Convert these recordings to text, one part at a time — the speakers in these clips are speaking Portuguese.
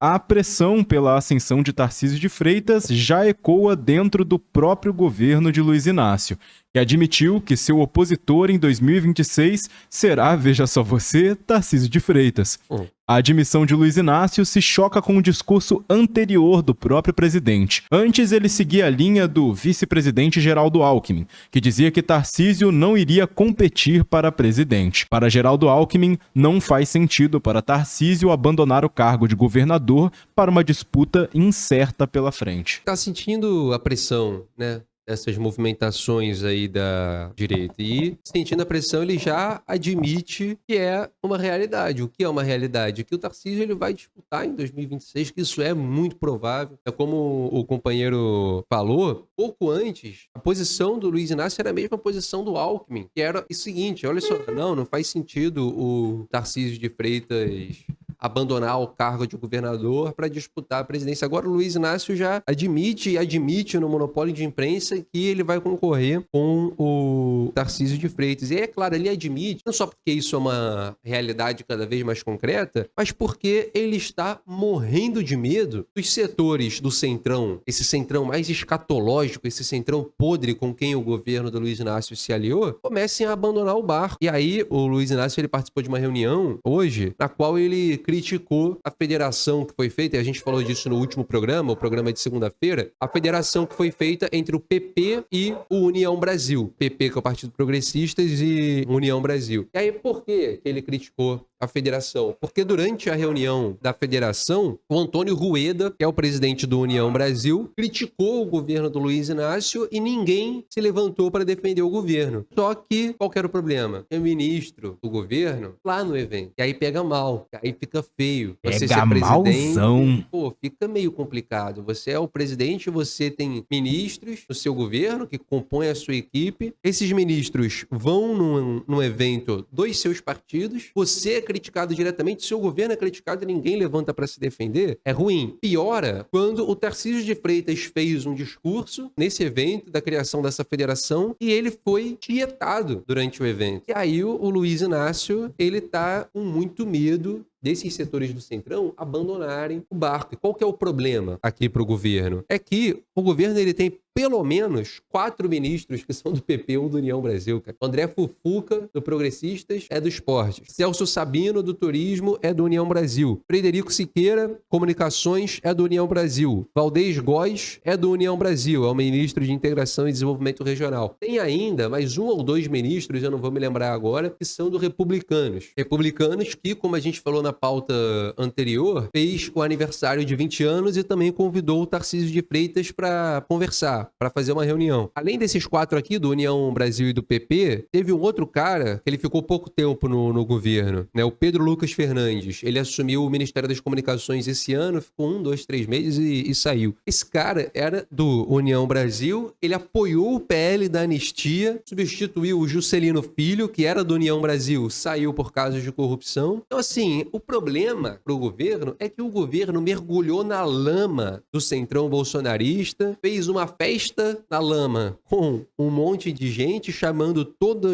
A pressão pela ascensão de Tarcísio de Freitas já ecoa dentro do próprio governo de Luiz Inácio, que admitiu que seu opositor em 2026 será, veja só você, Tarcísio de Freitas. A admissão de Luiz Inácio se choca com o discurso anterior do próprio presidente. Antes, ele seguia a linha do vice-presidente Geraldo Alckmin, que dizia que Tarcísio não iria competir para presidente. Para Geraldo Alckmin, não faz sentido para Tarcísio abandonar o cargo de governador para uma disputa incerta pela frente. Tá sentindo a pressão, né? Essas movimentações aí da direita. E, sentindo a pressão, ele já admite que é uma realidade. O que é uma realidade? Que o Tarcísio ele vai disputar em 2026, que isso é muito provável. É como o companheiro falou, pouco antes, a posição do Luiz Inácio era a mesma posição do Alckmin, que era o seguinte, olha só, não faz sentido o Tarcísio de Freitas abandonar o cargo de governador para disputar a presidência. Agora o Luiz Inácio já admite no monopólio de imprensa que ele vai concorrer com o Tarcísio de Freitas. E aí, é claro, ele admite, não só porque isso é uma realidade cada vez mais concreta, mas porque ele está morrendo de medo dos setores do centrão, esse centrão mais escatológico, esse centrão podre com quem o governo do Luiz Inácio se aliou, comecem a abandonar o barco. E aí o Luiz Inácio ele participou de uma reunião hoje, na qual ele criticou a federação que foi feita, e a gente falou disso no último programa, o programa de segunda-feira, a federação que foi feita entre o PP e o União Brasil. PP, que é o Partido Progressistas, e União Brasil. E aí, por que ele criticou a federação? Porque durante a reunião da federação, o Antônio Rueda, que é o presidente do União Brasil, criticou o governo do Luiz Inácio e ninguém se levantou para defender o governo. Só que, qual que era o problema? É o ministro do governo lá no evento. E aí pega mal, aí fica feio. Você ser presidente, pô, fica meio complicado. Você é o presidente, você tem ministros no seu governo que compõem a sua equipe. Esses ministros vão num evento dos seus partidos. Você é criticado diretamente, seu governo é criticado e ninguém levanta para se defender. É ruim. Piora quando o Tarcísio de Freitas fez um discurso nesse evento da criação dessa federação e ele foi tietado durante o evento. E aí o Luiz Inácio, ele tá com muito medo desses setores do Centrão abandonarem o barco. E qual que é o problema aqui para o governo? É que o governo ele tem pelo menos 4 ministros que são do PP ou do União Brasil. Cara. André Fufuca, do Progressistas, é do Esportes. Celso Sabino, do Turismo, é do União Brasil. Frederico Siqueira, Comunicações, é do União Brasil. Valdez Góes é do União Brasil, é o ministro de Integração e Desenvolvimento Regional. Tem ainda mais 1 ou 2 ministros, eu não vou me lembrar agora, que são do Republicanos. Republicanos que, como a gente falou na pauta anterior, fez o aniversário de 20 anos e também convidou o Tarcísio de Freitas para conversar, para fazer uma reunião. Além desses 4 aqui, do União Brasil e do PP, teve um outro cara que ele ficou pouco tempo no governo, né? O Pedro Lucas Fernandes. Ele assumiu o Ministério das Comunicações esse ano, ficou 1, 2, 3 meses e saiu. Esse cara era do União Brasil, ele apoiou o PL da anistia, substituiu o Juscelino Filho, que era do União Brasil, saiu por casos de corrupção. Então, assim, o problema pro governo é que o governo mergulhou na lama do centrão bolsonarista, fez uma festa na lama com um monte de gente chamando toda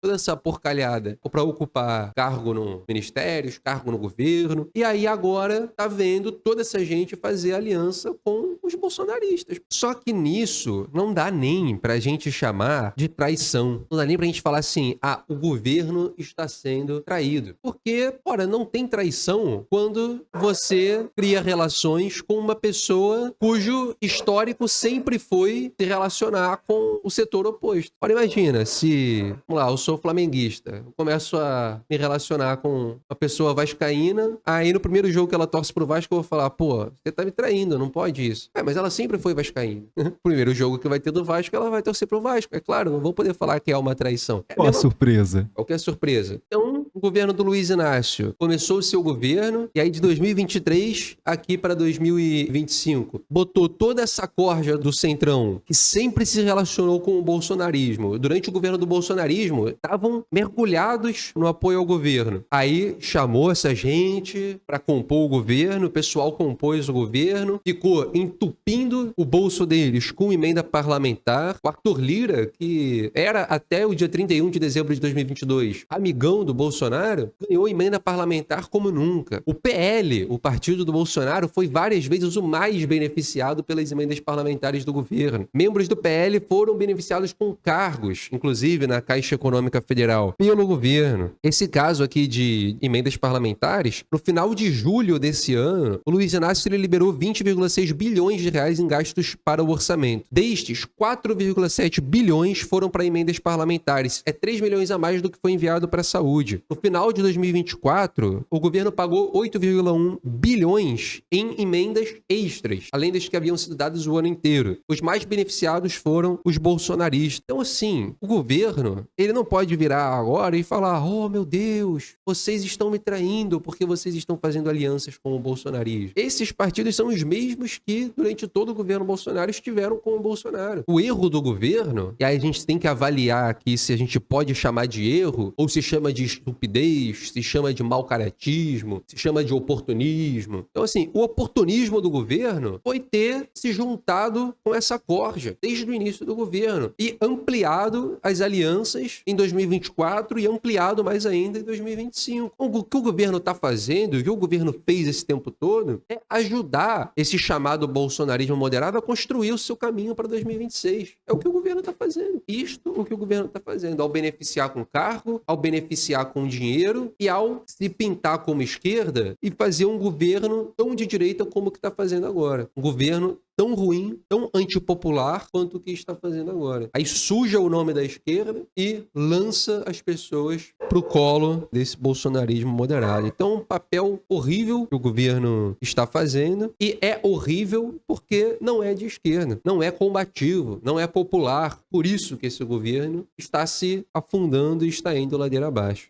essa porcalhada para ocupar cargo no ministério, cargo no governo. E aí agora tá vendo toda essa gente fazer aliança com os bolsonaristas. Só que nisso não dá nem pra gente chamar de traição. Não dá nem pra gente falar assim, o governo está sendo traído. Porque, ora, não tem traição quando você cria relações com uma pessoa cujo histórico sempre foi se relacionar com o setor oposto. Ora, imagina se, vamos lá, eu sou flamenguista, eu começo a me relacionar com uma pessoa vascaína, aí no primeiro jogo que ela torce pro Vasco eu vou falar, pô, você tá me traindo, não pode isso. Mas ela sempre foi vascaína. Primeiro jogo que vai ter do Vasco, ela vai torcer pro Vasco. É claro, não vou poder falar que é uma traição. Qual a surpresa? Qualquer surpresa. Então, o governo do Luiz Inácio começou o seu governo, e aí de 2023 aqui para 2025, botou toda essa corja do centrão, que sempre se relacionou com o bolsonarismo. Durante o governo do bolsonarismo, estavam mergulhados no apoio ao governo. Aí chamou essa gente para compor o governo, o pessoal compôs o governo, ficou entupindo o bolso deles com emenda parlamentar. O Arthur Lira, que era até o dia 31 de dezembro de 2022 amigão do Bolsonaro, Bolsonaro ganhou emenda parlamentar como nunca. O PL, o partido do Bolsonaro, foi várias vezes o mais beneficiado pelas emendas parlamentares do governo. Membros do PL foram beneficiados com cargos, inclusive na Caixa Econômica Federal, pelo governo. Esse caso aqui de emendas parlamentares, no final de julho desse ano, o Luiz Inácio ele liberou 20,6 bilhões de reais em gastos para o orçamento. Destes, 4,7 bilhões foram para emendas parlamentares. É 3 milhões a mais do que foi enviado para a saúde. No final de 2024, o governo pagou 8,1 bilhões em emendas extras, além das que haviam sido dadas o ano inteiro. Os mais beneficiados foram os bolsonaristas. Então, assim, o governo, ele não pode virar agora e falar: oh, meu Deus, vocês estão me traindo porque vocês estão fazendo alianças com o bolsonarismo. Esses partidos são os mesmos que, durante todo o governo Bolsonaro, estiveram com o Bolsonaro. O erro do governo, e aí a gente tem que avaliar aqui se a gente pode chamar de erro, ou se chama de estupidez, se chama de mau caratismo, se chama de oportunismo. Então, assim, o oportunismo do governo foi ter se juntado com essa corja desde o início do governo e ampliado as alianças em 2024 e ampliado mais ainda em 2025. O que o governo está fazendo, o que o governo fez esse tempo todo, é ajudar esse chamado bolsonarismo moderado a construir o seu caminho para 2026. É o que o governo está fazendo. Isto é o que o governo está fazendo, ao beneficiar com cargo, ao beneficiar com dinheiro e ao se pintar como esquerda e fazer um governo tão de direita como o que está fazendo agora. Um governo tão ruim, tão antipopular quanto o que está fazendo agora. Aí suja o nome da esquerda e lança as pessoas pro colo desse bolsonarismo moderado. Então, um papel horrível que o governo está fazendo, e é horrível porque não é de esquerda, não é combativo, não é popular. Por isso que esse governo está se afundando e está indo ladeira abaixo.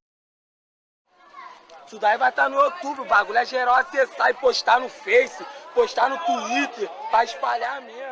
Isso daí vai estar no YouTube, o bagulho é geral acessar e postar no Face, postar no Twitter, pra espalhar mesmo.